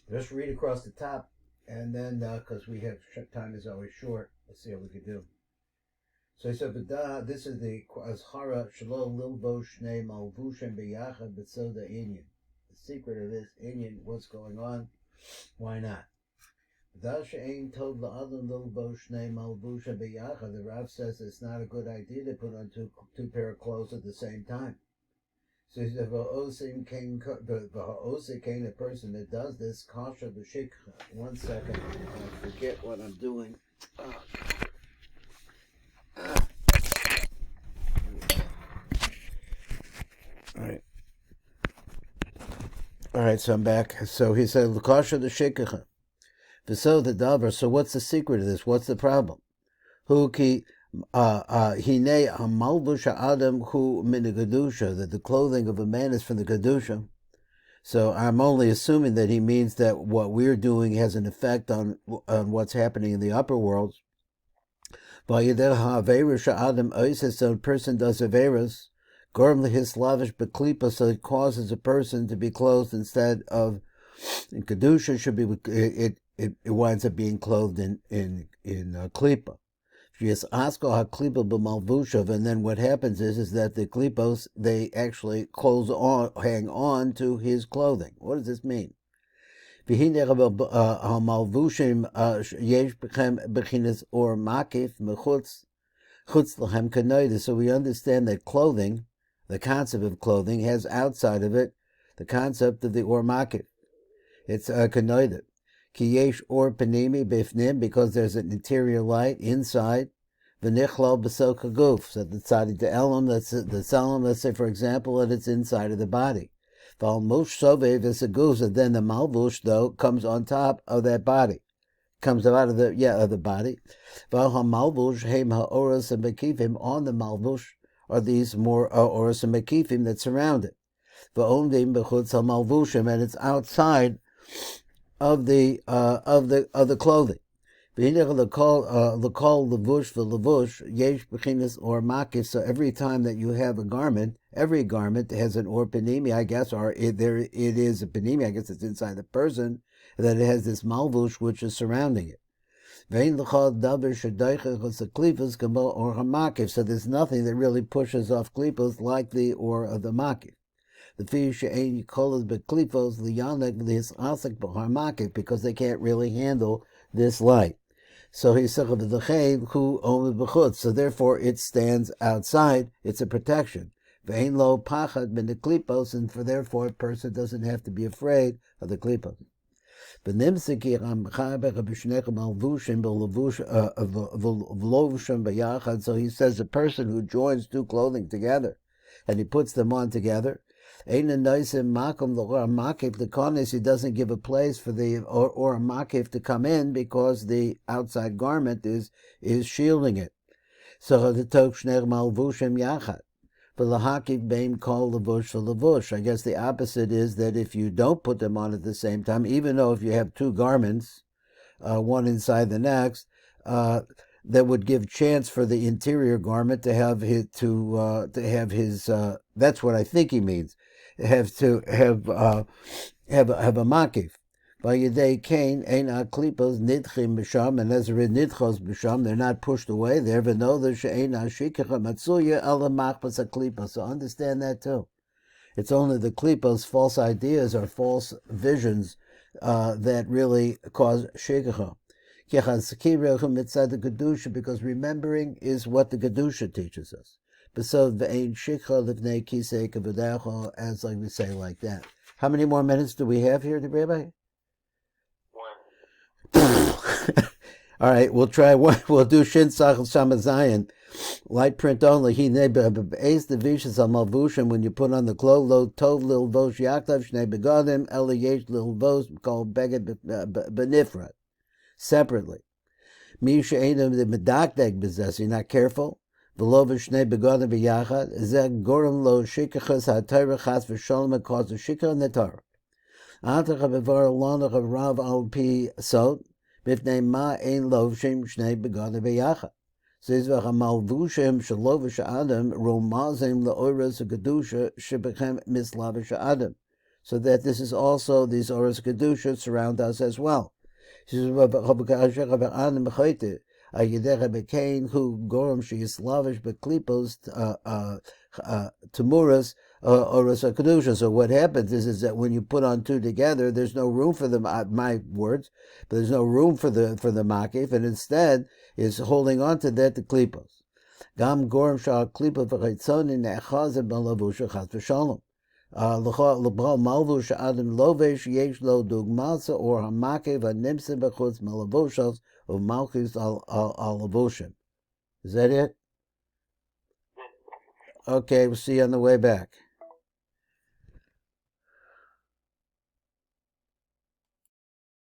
Just read across the top, and then because we have time is always short, let's see how we can do. So he said, this is the Azhara Shalom Lilbo Shnei Malvushem Beyachad B'Soda Inyan. The secret of this Inyan, what's going on? Why not? The Rav says it's not a good idea to put on two pair of clothes at the same time. So he said, the person that does this, kasha b'shikha. 1 second, I forget what I'm doing. All right, so I'm back. So he said, kasha the shikha. So the davar. So what's the secret of this? What's the problem? Hu ki hine hamalbush adam hu min kedusha, that the clothing of a man is from the kedusha. So I'm only assuming that he means that what we're doing has an effect on what's happening in the upper worlds. So a person does averas, gorm lehislavish beklipa, so it causes a person to be clothed instead of in kedusha should be it winds up being clothed in klipa. Yes, asko ha-klipa b'malvushav, and then what happens is that the klipos, they actually hang on to his clothing. What does this mean? So we understand that clothing, the concept of clothing, has outside of it the concept of the or makif. It's kanoidet. Ki yesh or panimi bifnim, because there's an interior light inside. V'nichlal b'sel kaguf, so the tzadi the elam, that's the salam, let's say for example, that it's inside of the body. Val mush sovev is a guf, and then the malvush though comes on top of that body, comes out of the body. Val ha-malvush heim ha-oras and mekifim, on the malvush are these more oras and mekifim that surround it. V'omdim b'chutz ha-malvushim, and it's outside of the clothing. So every time that you have a garment, every garment has an or panimi, I guess, or it is a panimi, I guess it's inside the person, and then it has this malvush which is surrounding it. So there's nothing that really pushes off klipos like the or of the makif. Because they can't really handle this light. So he said, so therefore it stands outside, it's a protection. And for therefore a person doesn't have to be afraid of the klipos. So he says a person who joins two clothing together and he puts them on together, he doesn't give a place for the or a makif to come in because the outside garment is shielding it. So the tok shner malvushim yachad. V'lahakif beim kol levush for levush. I guess the opposite is that if you don't put them on at the same time, even though if you have two garments, one inside the next, that would give chance for the interior garment to have his that's what I think he means. Have a makif. By Yedei Kain, ein klipos nidchim b'sham, and as a nidchos b'sham, they're not pushed away. They're v'noda she'ein shikacha matzuya ala machpas klipos. So understand that too. It's only the klipos, false ideas or false visions that really cause shikacha. Because remembering is what the kedusha teaches us. As like we say like that. How many more minutes do we have here, Rabbi? 1. All right, we'll try one. We'll do Shin Sach Shamazayan, light print only. He nebeis the vishas al malvushim, when you put on the clothes. Lo tov lil vosh yaktav shnei begadim eliyesh lil vosh called beged benifrat, separately. Mi she'enim the medakdek bezes. You're not careful. V'lo v'shnei begadim b'yachad. Zeh gorim lo shikachas ha'torah chas v'sholem, it causes shikah in the Torah. Antach bevar lonach of Rav al pi sod. Bifnei ma ein lovshim shnei begadim b'yachad. Says v'chamalvushim shalovish adam romazim le'oras kedusha shebechem mislavish adam. so that this is also, these Oros Kedusha surround us as well. She says, who gorum she is lavish beklipos temuras Oros Kedusha. So what happens is that when you put on two together, there's no room for the, my words, but there's no room for the makif, and instead is holding on to that, the klipos. Gam gorum shal klipa v'chaytzonin ne'achazim b'lavusha chas v'shalom. Malvush adam lovesh yesh lo dugmasa or hamake v'nimse b'chutz malavushos of malchus al lavushim. Is that it? Okay, we'll see you on the way back.